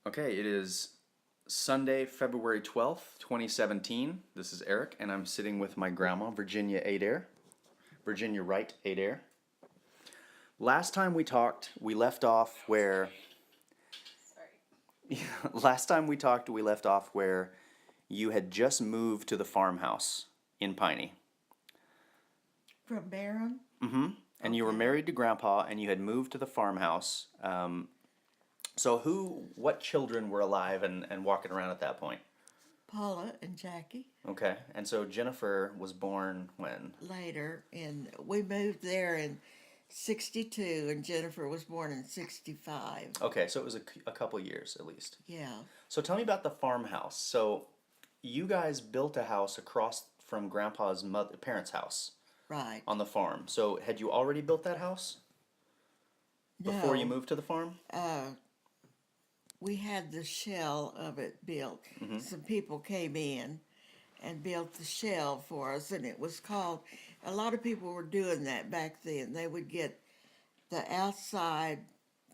Okay, it is Sunday, February 12th, 2017. This is Eric, and I'm sitting with my grandma, Virginia Adair. Virginia Wright Adair. Last time we talked, we left off where. Sorry. Last time we talked, we left off where you had just moved to the farmhouse in Piney. From Barron? Mm-hmm. And you were Okay. married to Grandpa, and you had moved to the farmhouse. So what children were alive and walking around at that point? Paula and Jackie. Okay, and so Jennifer was born when? Later, and we moved there in 62, and Jennifer was born in 65. Okay, so it was a couple years at least. Yeah, So tell me about the farmhouse. So you guys built a house across from Grandpa's parents' house right. on the farm. So had you already built that house before you No, moved to the farm? we had the shell of it built. Mm-hmm. Some people came in and built the shell for us, and it was called. A lot of people were doing that back then. They would get the outside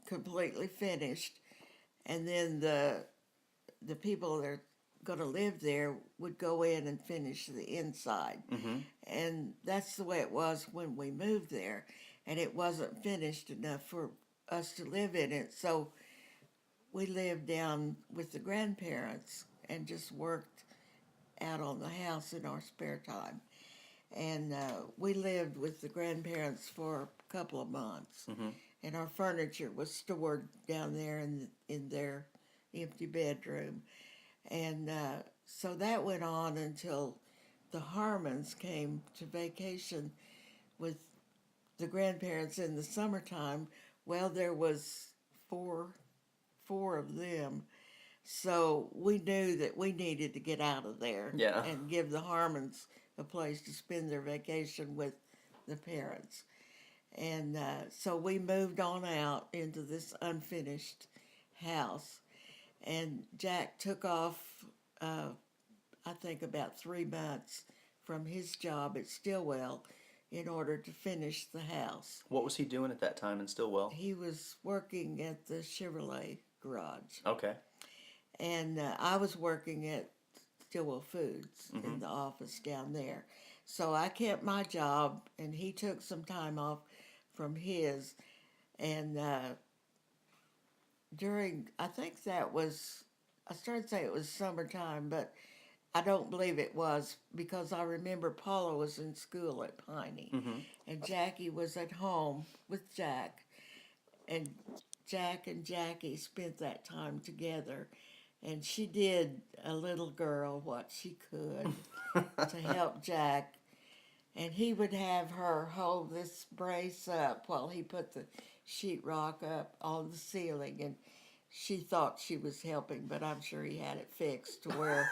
completely finished, and then the people that are going to live there would go in and finish the inside. Mm-hmm. And that's the way it was when we moved there. And it wasn't finished enough for us to live in it. So we lived down with the grandparents and just worked out on the house in our spare time. And we lived with the grandparents for a couple of months. Mm-hmm. And our furniture was stored down there in their empty bedroom. And so that went on until the Harmons came to vacation with the grandparents in the summertime. Well, there was four of them. So we knew that we needed to get out of there Yeah. and give the Harmons a place to spend their vacation with the parents. And so we moved on out into this unfinished house. And Jack took off, I think, about 3 months from his job at Stillwell in order to finish the house. What was he doing at that time in Stillwell? He was working at the Chevrolet garage. Okay. And I was working at Stillwell Foods Mm-hmm. in the office down there. So I kept my job, and he took some time off from his. And I think that was, I started to say it was summertime, but I don't believe it was because I remember Paula was in school at Piney, Mm-hmm. and Jackie was at home with Jack, and Jack and Jackie spent that time together, and she did a little girl what she could to help Jack, and he would have her hold this brace up while he put the sheetrock up on the ceiling, and she thought she was helping, but I'm sure he had it fixed to where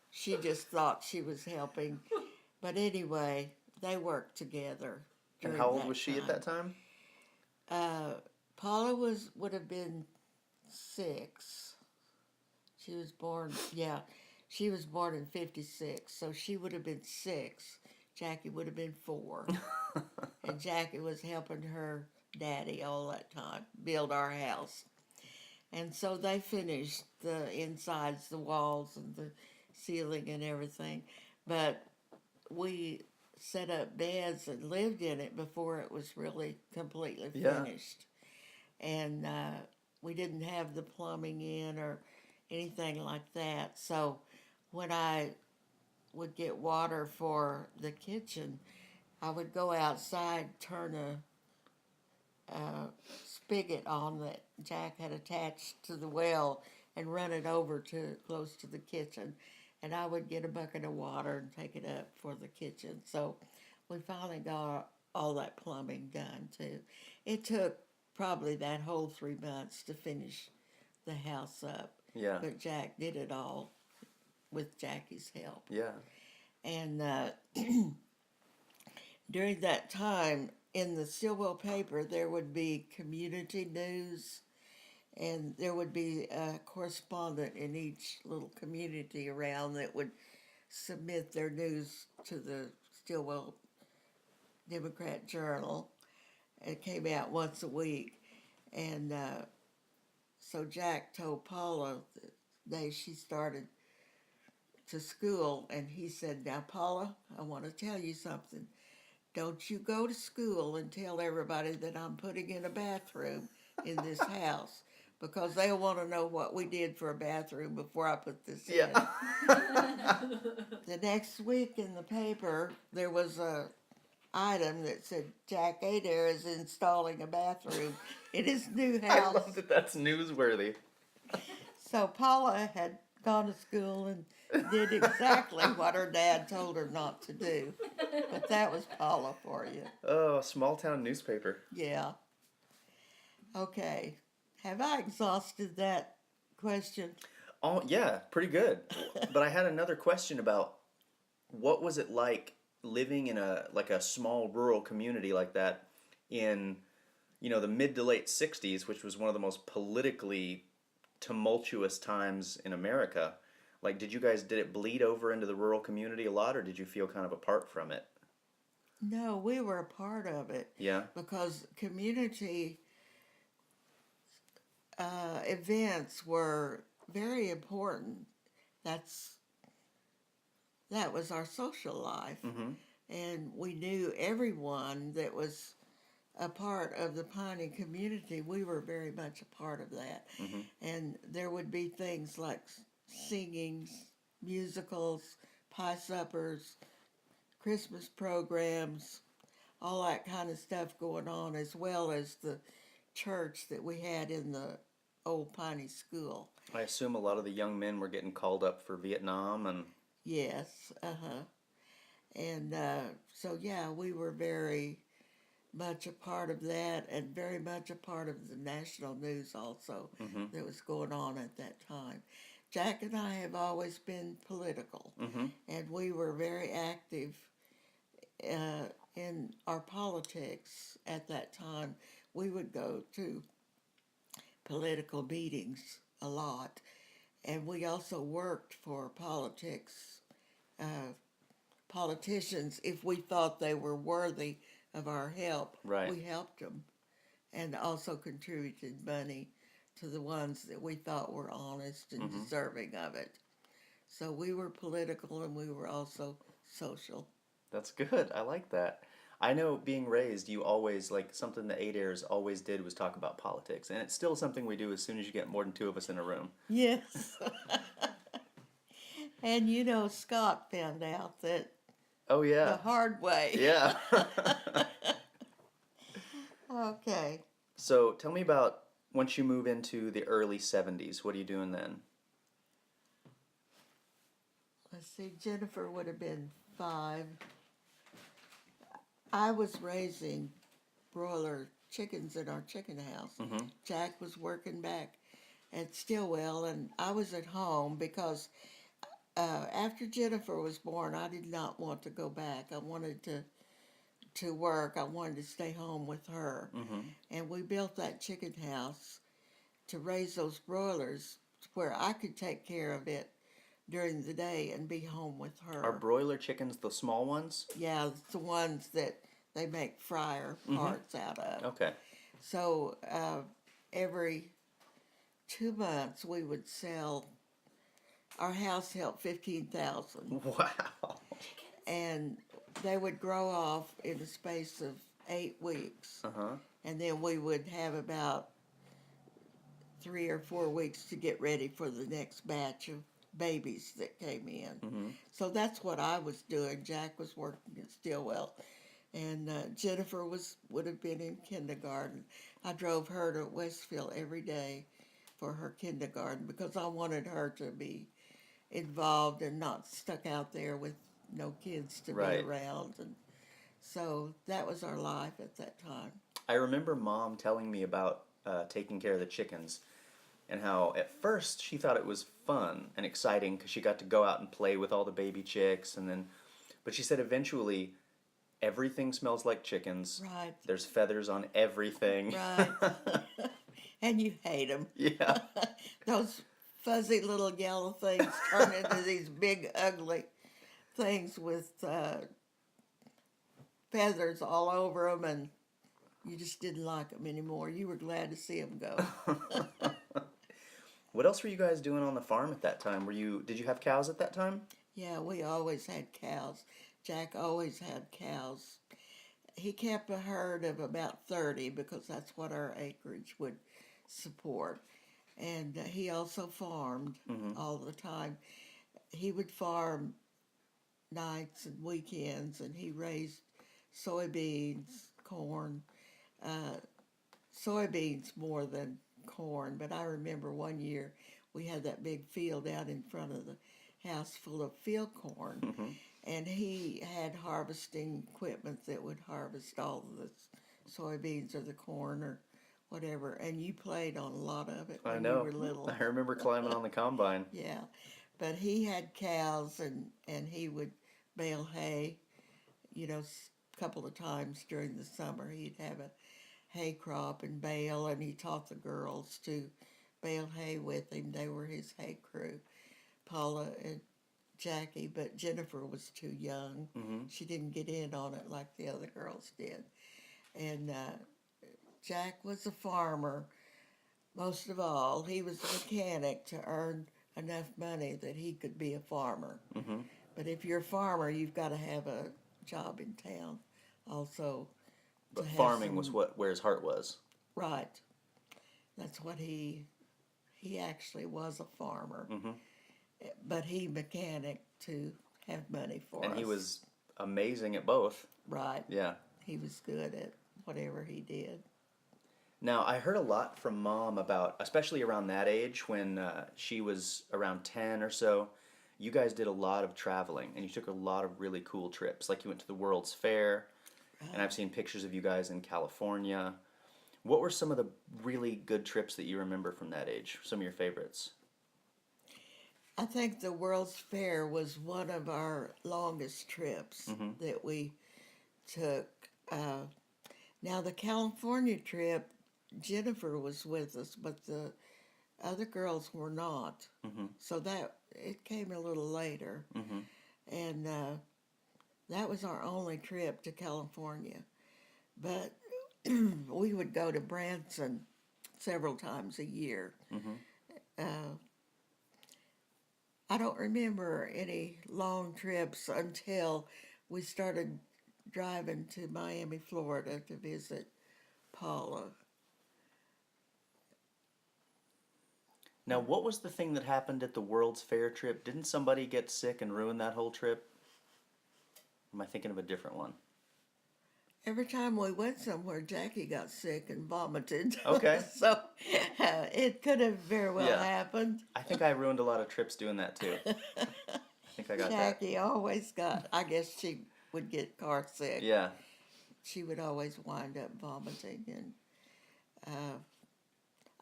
she just thought she was helping. But anyway, they worked together And during how old that was she at time. that time? Paula would have been 6. She was born, yeah, she was born in 56, so she would have been 6. Jackie would have been 4. And Jackie was helping her daddy all that time build our house. And so they finished the insides, the walls, and the ceiling and everything. But we set up beds and lived in it before it was really completely Yeah. finished. And we didn't have the plumbing in or anything like that. So when I would get water for the kitchen, I would go outside, turn a spigot on that Jack had attached to the well and run it over to close to the kitchen. And I would get a bucket of water and take it up for the kitchen. So we finally got all that plumbing done too. It took probably that whole 3 months to finish the house up. Yeah. But Jack did it all with Jackie's help. Yeah. And during that time, in the Stillwell paper, there would be community news, and there would be a correspondent in each little community around that would submit their news to the Stillwell Democrat Journal. It came out once a week, and So Jack told Paula the day she started to school, and he said, "Now, Paula, I want to tell you something. Don't you go to school and tell everybody that I'm putting in a bathroom in this house, because they'll want to know what we did for a bathroom before I put this in." Yeah. The next week in the paper, there was a item that said Jack Adair is installing a bathroom in his new I house. love that that's newsworthy. So Paula had gone to school and did exactly what her dad told her not to do. But that was Paula for you. Oh, small town newspaper. Yeah. Okay. Have I exhausted that question? Oh, yeah, pretty good. But I had another question about what was it like living in a small rural community like that in, the mid to late 60s, which was one of the most politically tumultuous times in America. Like, did it bleed over into the rural community a lot, or did you feel kind of apart from it? No, we were a part of it Yeah. because community events were very important. That was our social life, Mm-hmm. and we knew everyone that was a part of the Piney community. We were very much a part of that, Mm-hmm. and there would be things like singing, musicals, pie suppers, Christmas programs, all that kind of stuff going on, as well as the church that we had in the old Piney school. I assume a lot of the young men were getting called up for Vietnam and. Yes, and so yeah, we were very much a part of that, and very much a part of the national news also Mm-hmm. that was going on at that time. Jack and I have always been political, Mm-hmm. and we were very active in our politics at that time. We would go to political meetings a lot, and we also worked for politicians if we thought they were worthy of our help. Right. We helped them, and also contributed money to the ones that we thought were honest and Mm-hmm. deserving of it. So we were political, and we were also social. That's good. I like that. I know being raised, you always, like, something the Adair's always did was talk about politics. And it's still something we do as soon as you get more than two of us in a room. Yes. And Scott found out that Oh, the yeah. hard way. Yeah. Okay. So tell me about once you move into the early 70s, what are you doing then? Let's see, Jennifer would have been 5. I was raising broiler chickens in our chicken house. Mm-hmm. Jack was working back at Stillwell, and I was at home because after Jennifer was born, I did not want to go back. I wanted to work. I wanted to stay home with her. Mm-hmm. And we built that chicken house to raise those broilers where I could take care of it during the day and be home with her. Are broiler chickens the small ones? Yeah, it's the ones that they make fryer parts out of. Okay. So every 2 months we would sell. Our house held 15,000, Wow. and they would grow off in the space of 8 weeks, Uh-huh. and then we would have about 3 or 4 weeks to get ready for the next batch of babies that came in. Mm-hmm. So that's what I was doing. Jack was working at Stillwell, and Jennifer would have been in kindergarten. I drove her to Westville every day for her kindergarten because I wanted her to be involved and not stuck out there with no kids to Right. be around. And so that was our life at that time. I remember Mom telling me about taking care of the chickens and how at first she thought it was fun and exciting because she got to go out and play with all the baby chicks, but she said eventually everything smells like chickens. Right. There's feathers on everything. Right. And you hate them. Yeah. Those fuzzy little yellow things turn into these big ugly things with feathers all over them, and you just didn't like them anymore. You were glad to see them go. What else were you guys doing on the farm at that time? Did you have cows at that time? Yeah, we always had cows. Jack always had cows. He kept a herd of about 30 because that's what our acreage would support. And he also farmed Mm-hmm. all the time. He would farm nights and weekends, and he raised soybeans, corn, uh, soybeans more than corn. But I remember one year we had that big field out in front of the house full of field corn, Mm-hmm. and he had harvesting equipment that would harvest all of the soybeans or the corn or whatever. And you played on a lot of it I when you know. were little. I remember climbing on the combine. Yeah, but he had cows, and he would bale hay. You know, a couple of times during the summer, he'd have a hay crop and bale, and he taught the girls to bale hay with him. They were his hay crew, Paula and Jackie, but Jennifer was too young. Mm-hmm. She didn't get in on it like the other girls did. And Jack was a farmer most of all. He was a mechanic to earn enough money that he could be a farmer. Mm-hmm. But if you're a farmer, you've got to have a job in town also to But have farming was some, where his heart was. right. That's what he actually was a farmer. Mm-hmm. But he mechanic to have money for And us. he was amazing at both. Right. Yeah. He was good at whatever he did. Now, I heard a lot from Mom about, especially around that age when she was around 10 or so, you guys did a lot of traveling and you took a lot of really cool trips. Like you went to the World's Fair, and I've seen pictures of you guys in California. What were some of the really good trips that you remember from that age? Some of your favorites? I think the World's Fair was one of our longest trips Mm-hmm. that we took. Now, the California trip, Jennifer was with us, but the other girls were not. Mm-hmm. So that it came a little later. Mm-hmm. And that was our only trip to California. But we would go to Branson several times a year. Mm-hmm. Uh, I don't remember any long trips until we started driving to Miami, Florida to visit Paula. Now, what was the thing that happened at the World's Fair trip? Didn't somebody get sick and ruin that whole trip? Am I thinking of a different one? Every time we went somewhere, Jackie got sick and vomited. Okay. So it could have very well Yeah. happened. I think I ruined a lot of trips doing that too. I think I got that. Jackie always got, I guess she would get car sick. Yeah. She would always wind up vomiting. And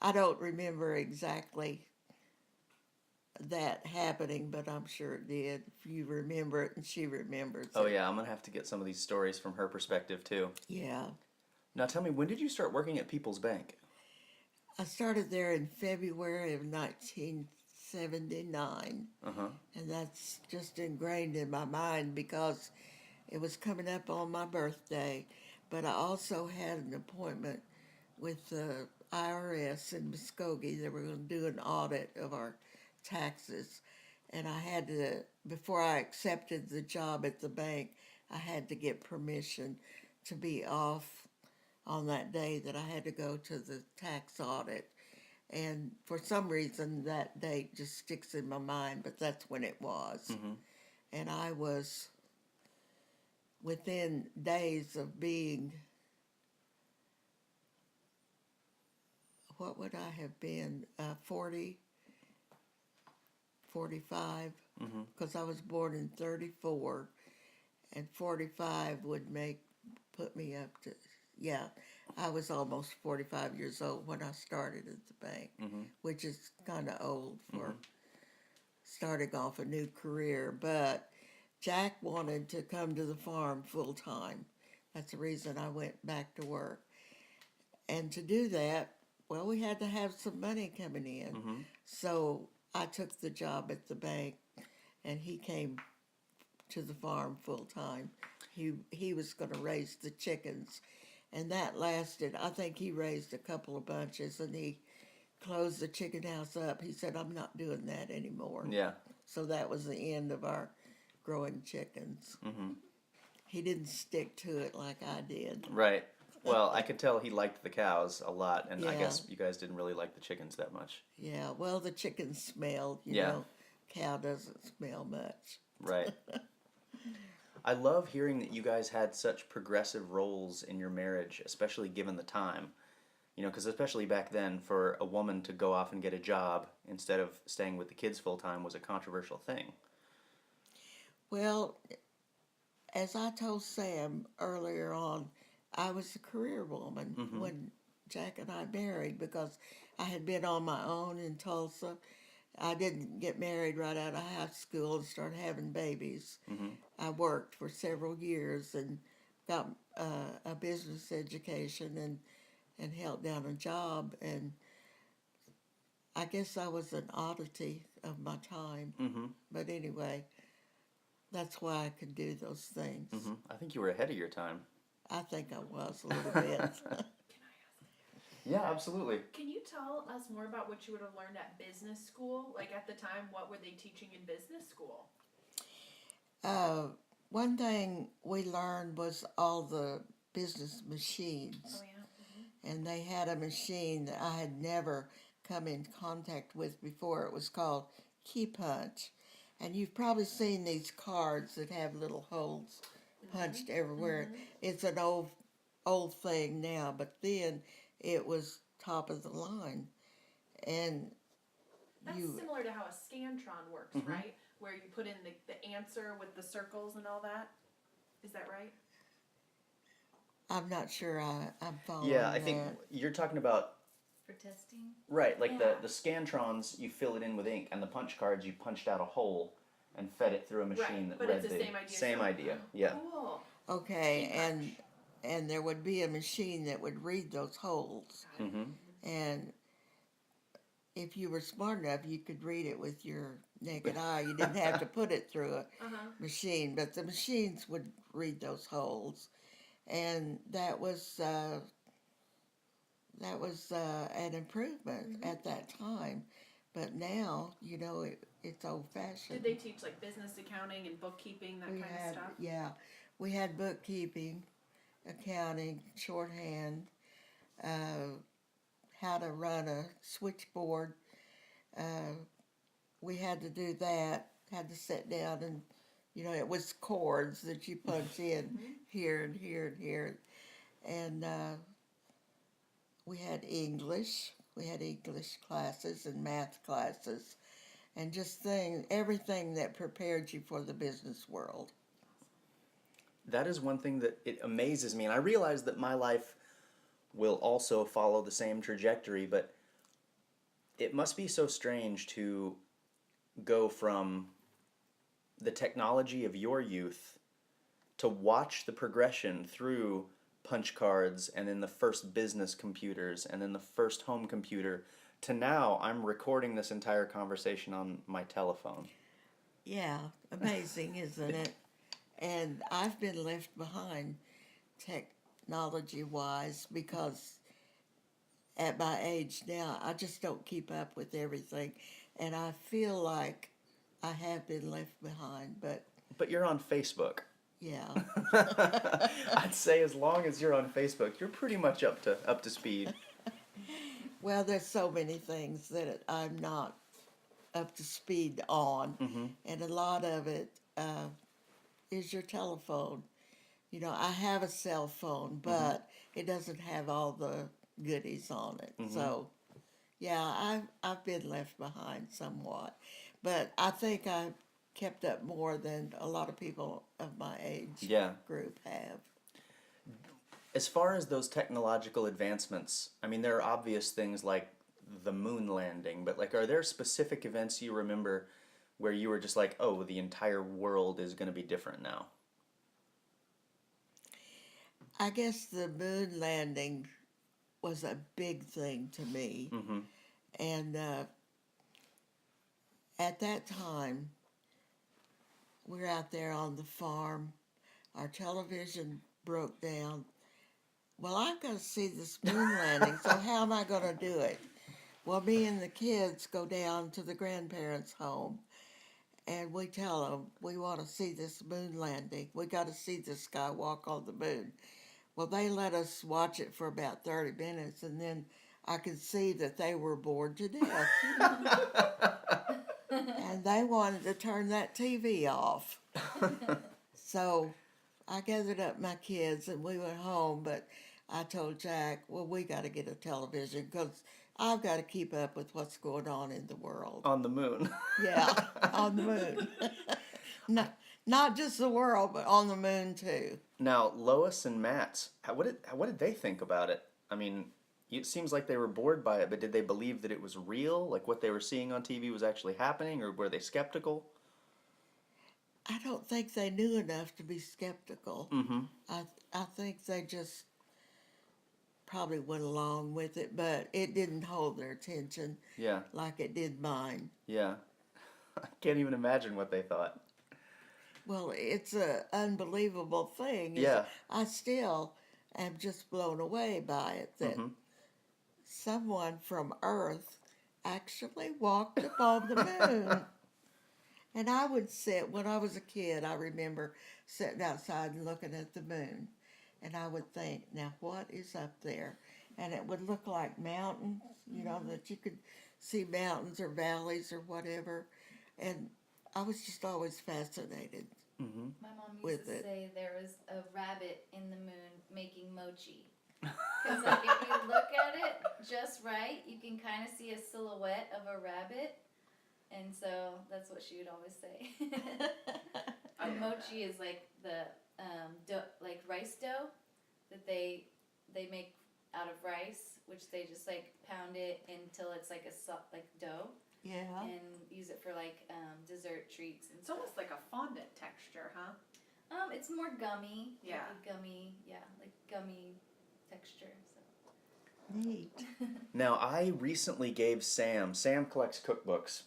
I don't remember exactly that happening, but I'm sure it did. If you remember it and she remembers Oh it. yeah, I'm gonna have to get some of these stories from her perspective too. Yeah. Now tell me, when did you start working at People's Bank? I started there in February of 1979. Uh-huh. And that's just ingrained in my mind because it was coming up on my birthday. But I also had an appointment with the IRS in Muskogee. They were going to do an audit of our taxes. And I had to, before I accepted the job at the bank, I had to get permission to be off on that day that I had to go to the tax audit. And for some reason, that date just sticks in my mind, but that's when it was. Mm-hmm. And I was within days of being, what would I have been, 40, 45, Mm-hmm. because I was born in 34, and 45 would put me up to, yeah, I was almost 45 years old when I started at the bank, Mm-hmm. which is kind of old for Mm-hmm. starting off a new career. But Jack wanted to come to the farm full time. That's the reason I went back to work. And to do that, well, we had to have some money coming in. Mm-hmm. So I took the job at the bank, and he came to the farm full time. He was going to raise the chickens, and that lasted. I think he raised a couple of bunches, and he closed the chicken house up. He said, I'm not doing that anymore. Yeah. So that was the end of our growing chickens. Mm-hmm. He didn't stick to it like I did. Right. Well, I could tell he liked the cows a lot, and I Yeah. guess you guys didn't really like the chickens that much. Yeah, well, the chickens smelled, you Yeah. know. Cow doesn't smell much. Right. I love hearing that you guys had such progressive roles in your marriage, especially given the time. You know, because especially back then, for a woman to go off and get a job instead of staying with the kids full time was a controversial thing. Well, as I told Sam earlier on, I was a career woman Mm-hmm. when Jack and I married because I had been on my own in Tulsa. I didn't get married right out of high school and start having babies. Mm-hmm. I worked for several years and got a business education and held down a job. And I guess I was an oddity of my time. Mm-hmm. But anyway, that's why I could do those things. Mm-hmm. I think you were ahead of your time. I think I was a little bit. Yeah, absolutely. Can you tell us more about what you would have learned at business school? Like at the time, what were they teaching in business school? One thing we learned was all the business machines. Oh yeah. And they had a machine that I had never come in contact with before. It was called Key Punch. And you've probably seen these cards that have little holes punched everywhere. Mm-hmm. It's an old thing now, but then it was top of the line. And That's similar to how a Scantron works, Mhm. right? Where you put in the answer with the circles and all that. Is that right? I'm not sure I'm following Yeah, I think that. you're talking about, For testing? right, like Yeah. the Scantrons, you fill it in with ink, and the punch cards, you punched out a hole and fed it through a machine Right, that but read it's the same idea. Same so- idea, yeah. Cool. Okay, Key and punch. there would be a machine that would read those holes. Got it. Mm-hmm. And if you were smart enough, you could read it with your naked eye. You didn't have to put it through a Uh-huh. machine, but the machines would read those holes, and that was an improvement Mhm. at that time. But now, you know, it's old fashioned. Did they teach like business accounting and bookkeeping, that kind of stuff? Yeah, we had bookkeeping, accounting, shorthand, how to run a switchboard. We had to do that. Had to sit down and, you know, it was chords that you punch in Mhm. here and here and here, and we had English. We had English classes and math classes, and just everything that prepared you for the business world. That is one thing that it amazes me, and I realize that my life will also follow the same trajectory, but it must be so strange to go from the technology of your youth to watch the progression through punch cards and then the first business computers and then the first home computer to now I'm recording this entire conversation on my telephone. Yeah, amazing, isn't it? And I've been left behind technology-wise because at my age now, I just don't keep up with everything. And I feel like I have been left behind, but But you're on Facebook. yeah. I'd say as long as you're on Facebook, you're pretty much up to speed. Well, there's so many things that I'm not up to speed on. Mm-hmm. And a lot of it is your telephone. You know, I have a cell phone, but it doesn't have all the goodies on it. Mhm. So, yeah, I've been left behind somewhat, but I think I've kept up more than a lot of people of my age Yeah. group have. As far as those technological advancements, I mean, there are obvious things like the moon landing, but like, are there specific events you remember where you were just like, oh, the entire world is going to be different now? I guess the moon landing was a big thing to me. Mm-hmm. And at that time, we're out there on the farm. Our television broke down. Well, I've got to see this moon landing, so how am I going to do it? Well, me and the kids go down to the grandparents' home, and we tell them we want to see this moon landing. We got to see this guy walk on the moon. Well, they let us watch it for about 30 minutes, and then I could see that they were bored to death. And they wanted to turn that TV off. So I gathered up my kids and we went home, but I told Jack, well, we got to get a television because I've got to keep up with what's going on in the world. On the moon. Yeah, on the moon. Not just the world, but on the moon too. Now, Lois and Matt, what did they think about it? I mean, it seems like they were bored by it, but did they believe that it was real? Like what they were seeing on TV was actually happening, or were they skeptical? I don't think they knew enough to be skeptical. Mm-hmm. I think they just probably went along with it, but it didn't hold their attention Yeah, like it did mine. yeah. I can't even imagine what they thought. Well, it's a unbelievable thing. Yeah. I still am just blown away by it that Mm-hmm. someone from Earth actually walked upon the moon. And I would sit, when I was a kid, I remember sitting outside and looking at the moon. And I would think, now what is up there? And it would look like mountains, you know, that you could see mountains or valleys or whatever. And I was just always fascinated. Mm-hmm. My mom used With to it. say there was a rabbit in the moon making mochi. Because like, if you look at it just right, you can kind of see a silhouette of a rabbit. And so that's what she would always say. And mochi is like the dough, like rice dough that they make out of rice, which they just like pound it until it's like a soft, like dough, Yeah. and use it for like dessert treats and It's stuff. almost like a fondant texture, huh? It's more gummy. Yeah. Like a gummy, like gummy texture. So. Neat. Now, I recently gave Sam collects cookbooks,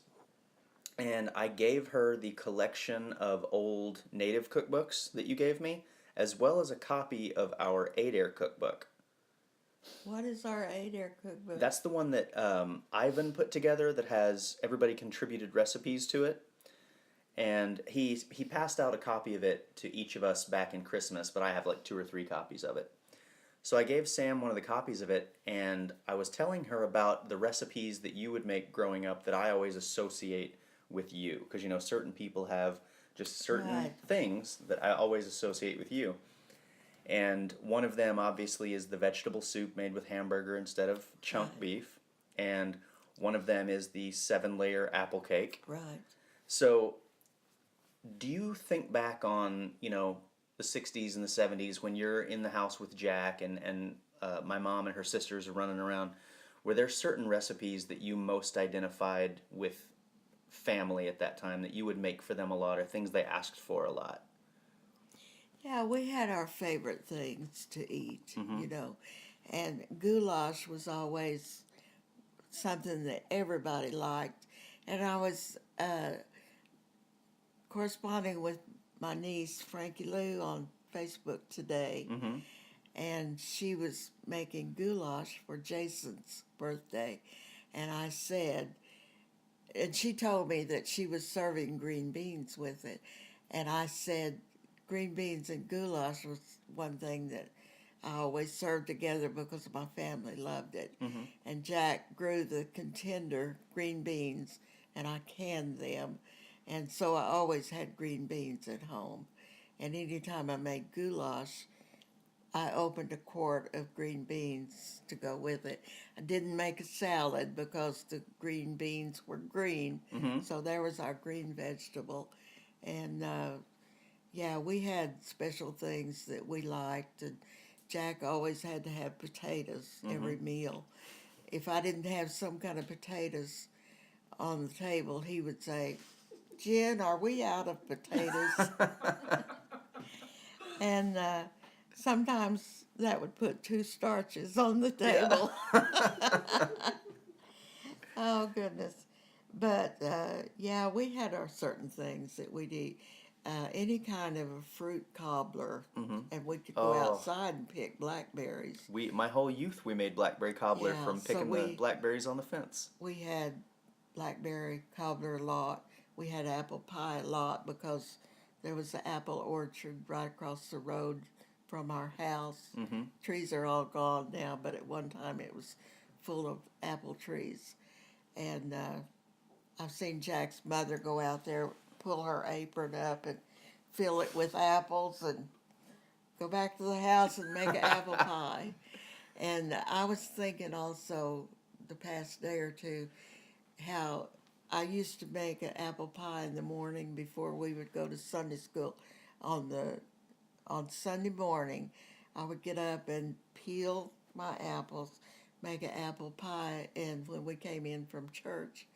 and I gave her the collection of old native cookbooks that you gave me, as well as a copy of our Adair cookbook. What is our Adair cookbook? That's the one that Ivan put together that has everybody contributed recipes to it. And he passed out a copy of it to each of us back in Christmas, but I have like 2 or 3 copies of it. So I gave Sam one of the copies of it, and I was telling her about the recipes that you would make growing up that I always associate with you. Because, you know, certain people have just certain Right. things that I always associate with you. And one of them, obviously, is the vegetable soup made with hamburger instead of chunk Right. beef. And one of them is the 7-layer apple cake. Right. So, do you think back on, you know, the 60s and the 70s when you're in the house with Jack and my mom and her sisters are running around? Were there certain recipes that you most identified with family at that time that you would make for them a lot, or things they asked for a lot? Yeah, we had our favorite things to eat, Mhm. you know. And goulash was always something that everybody liked. And I was corresponding with my niece, Frankie Lou, on Facebook today. Mm-hmm. And she was making goulash for Jason's birthday. And I said, and she told me that she was serving green beans with it. And I said, green beans and goulash was one thing that I always served together because my family loved it. Mm-hmm. And Jack grew the contender green beans, and I canned them. And so I always had green beans at home. And anytime I made goulash, I opened a quart of green beans to go with it. I didn't make a salad because the green beans were green. Mm-hmm. So there was our green vegetable. And yeah, we had special things that we liked. And Jack always had to have potatoes every meal. If I didn't have some kind of potatoes on the table, he would say, Jen, are we out of potatoes? And sometimes that would put 2 starches on the table. Oh, goodness. But, yeah, we had our certain things that we'd eat. any kind of a fruit cobbler, Mm-hmm. and we could go Oh. outside and pick blackberries. My whole youth, we made blackberry cobbler Yeah, from so picking the blackberries on the fence. We had blackberry cobbler a lot. We had apple pie a lot because there was an apple orchard right across the road from our house. Mm-hmm. Trees are all gone now, but at one time it was full of apple trees. And I've seen Jack's mother go out there, pull her apron up and fill it with apples and go back to the house and make an apple pie. And I was thinking also the past day or two how I used to make an apple pie in the morning before we would go to Sunday school. On Sunday morning, I would get up and peel my apples, make an apple pie, and when we came in from church,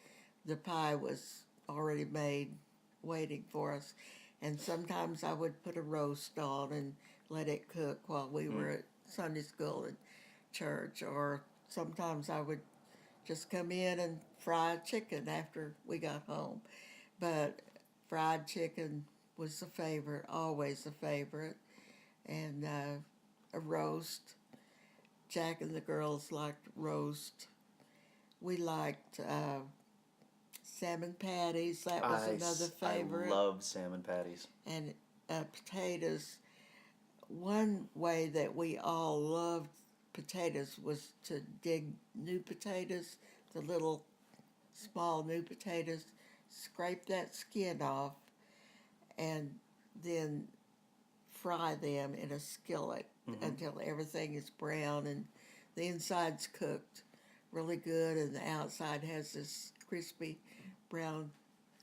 the pie was already made, waiting for us. And sometimes I would put a roast on and let it cook while we were at Sunday school and church, or sometimes I would just come in and fry chicken after we got home. But fried chicken was a favorite, always a favorite, and a roast. Jack and the girls liked roast. We liked salmon patties. That was another favorite. I love salmon patties. And potatoes. One way that we all loved potatoes was to dig new potatoes, the little small new potatoes, scrape that skin off, and then fry them in a skillet until everything is brown and the inside's cooked really good and the outside has this crispy brown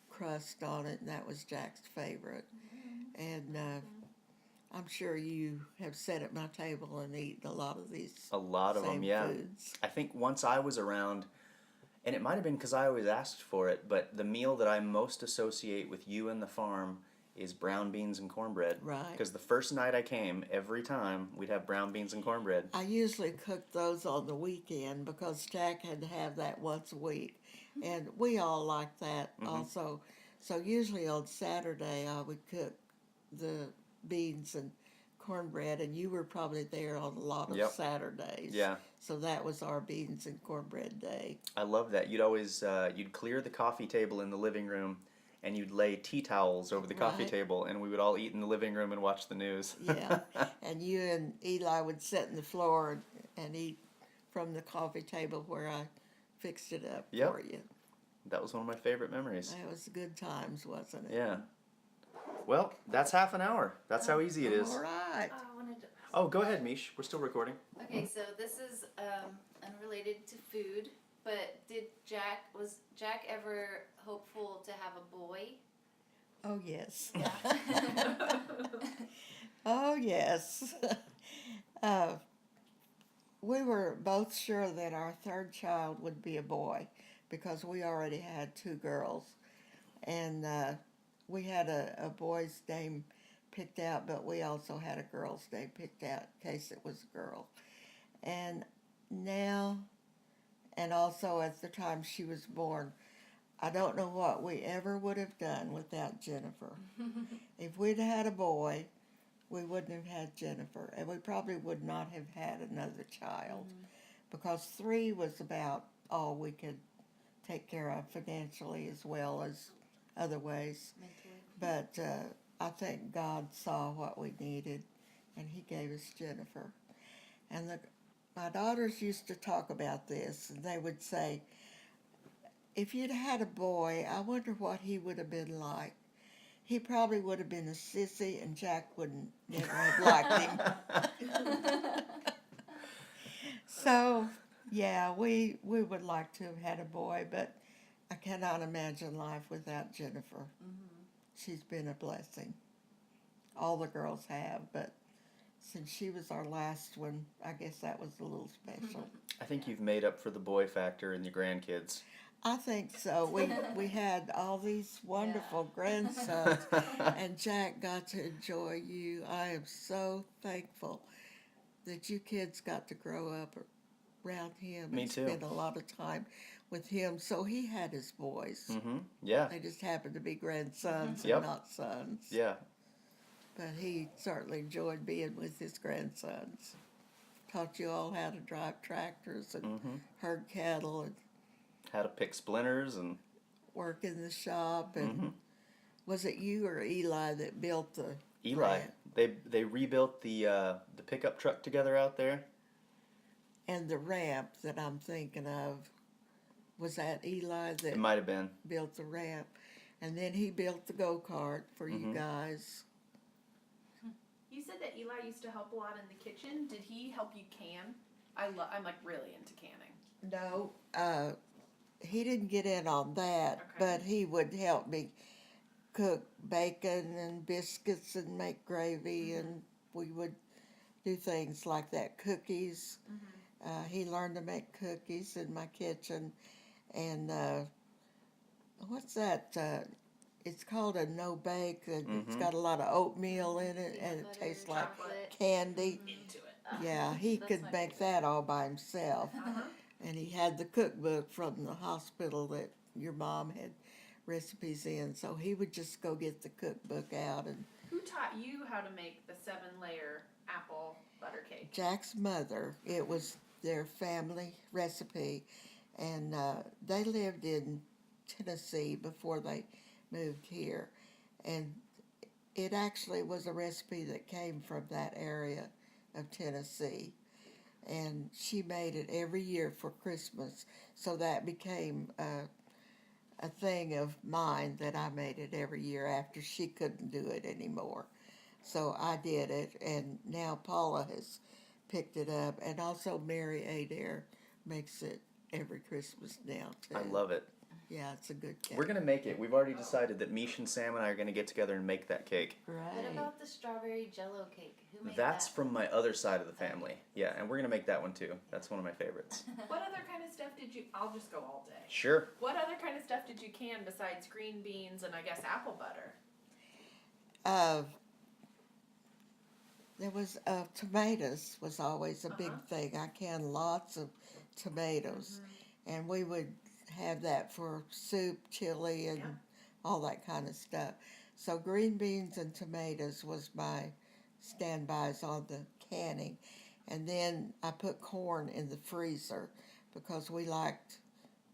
crust on it, and that was Jack's favorite. And I'm sure you have sat at my table and eaten a lot of these. A lot of them, yeah. Foods. I think once I was around, and it might have been because I always asked for it, but the meal that I most associate with you and the farm is brown beans and cornbread. Right. Because the first night I came, every time we'd have brown beans and cornbread. I usually cooked those on the weekend because Jack had to have that once a week. And we all like that also. So usually on Saturday I would cook the beans and cornbread, and you were probably there on a lot of Saturdays. Yeah. So that was our beans and cornbread day. I love that. You'd always you'd clear the coffee table in the living room, and you'd lay tea towels over the coffee Right. table, and we would all eat in the living room and watch the news. Yeah. And you and Eli would sit in the floor and eat from the coffee table where I fixed it up for you. That was one of my favorite memories. That was good times, wasn't it? Yeah. Well, that's half an hour. That's how easy it is. All right. I wanted to. Oh, go ahead, Mish. We're still recording. Okay, so this is unrelated to food, but was Jack ever hopeful to have a boy? Oh, yes. Yeah. Oh, yes. We were both sure that our third child would be a boy because we already had two girls. And we had a boy's name picked out, but we also had a girl's name picked out in case it was a girl. And now, and also at the time she was born, I don't know what we ever would have done without Jennifer. If we'd had a boy, we wouldn't have had Jennifer, and we probably would not have had another child because 3 was about all we could take care of financially as well as other ways. But I think God saw what we needed, and He gave us Jennifer. And my daughters used to talk about this, and they would say, if you'd had a boy, I wonder what he would have been like. He probably would have been a sissy, and Jack wouldn't never have liked him. So, yeah, we would like to have had a boy, but I cannot imagine life without Jennifer. She's been a blessing. All the girls have, but since she was our last one, I guess that was a little special. I think you've made up for the boy factor in your grandkids. I think so. We had all these wonderful grandsons, and Jack got to enjoy you. I am so thankful that you kids got to grow up around him Me and too. spend a lot of time. with him, so he had his boys. Mm-hmm. Yeah. They just happened to be grandsons Yep. and not sons. Yeah. But he certainly enjoyed being with his grandsons. Taught you all how to drive tractors and Mm-hmm. herd cattle and How to pick splinters and. work in the shop. And Mm-hmm. was it you or Eli that built the Eli. ramp? They rebuilt the pickup truck together out there. And the ramp that I'm thinking of, was that Eli It that might have been. built the ramp? And then he built the go-kart for you Mhm. guys. You said that Eli used to help a lot in the kitchen. Did he help you can? I'm like really into canning. No, he didn't get in on that, Okay. but he would help me cook bacon and biscuits and make gravy, and we would do things like that. Cookies. He learned to make cookies in my kitchen, and what's that? It's called a no bake, and it's Mhm. got a lot of oatmeal in it, Peanut and it butter, tastes like chocolate. candy. Into it. Yeah, he That's could my make favorite. that all by himself. Uh-huh. And he had the cookbook from the hospital that your mom had recipes in, so he would just go get the cookbook out. And Who taught you how to make the 7-layer apple butter cake? Jack's mother, it was their family recipe, and they lived in Tennessee before they moved here, and it actually was a recipe that came from that area of Tennessee. And she made it every year for Christmas, so that became a thing of mine that I made it every year after she couldn't do it anymore. So I did it, and now Paula has picked it up, and also Mary Adair makes it every Christmas now too. I love it. Yeah, it's a good cake. We're gonna make it. We've already decided that Mish and Sam and I are gonna get together and make that cake. What Right. about the strawberry jello cake? Who made That's that? from my other side of the family. Yeah, and we're gonna make that one too. That's one of my favorites. What other kind of stuff did you? I'll just go all day. Sure. What other kind of stuff did you can besides green beans and I guess apple butter? There was tomatoes was always a big thing. I canned lots of tomatoes, and we would have that for soup, chili, and Yeah. all that kind of stuff. So green beans and tomatoes was my standbys on the canning, and then I put corn in the freezer because we liked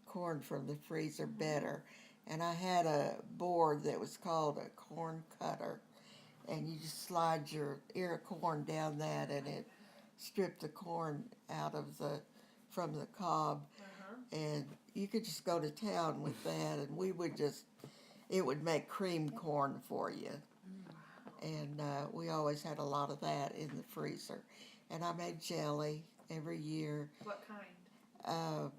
corn from the freezer better. And I had a board that was called a corn cutter, and you just slide your ear of corn down that, and it stripped the corn out of from the cob, and you could just go to town with that, and it would make cream corn for you, and we always had a lot of that in the freezer. And I made jelly every year, What kind?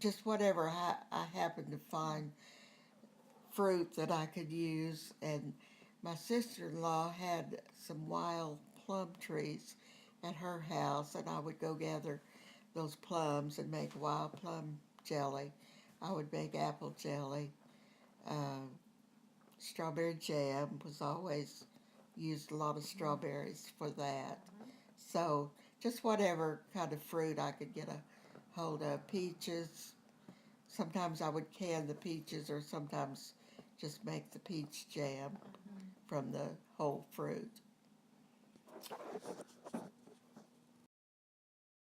just whatever I happened to find fruit that I could use. And my sister-in-law had some wild plum trees at her house, and I would go gather those plums and make wild plum jelly. I would make apple jelly. Strawberry jam was always used a lot of strawberries for that. So just whatever kind of fruit I could get a hold of. Peaches. Sometimes I would can the peaches, or sometimes just make the peach jam from the whole fruit.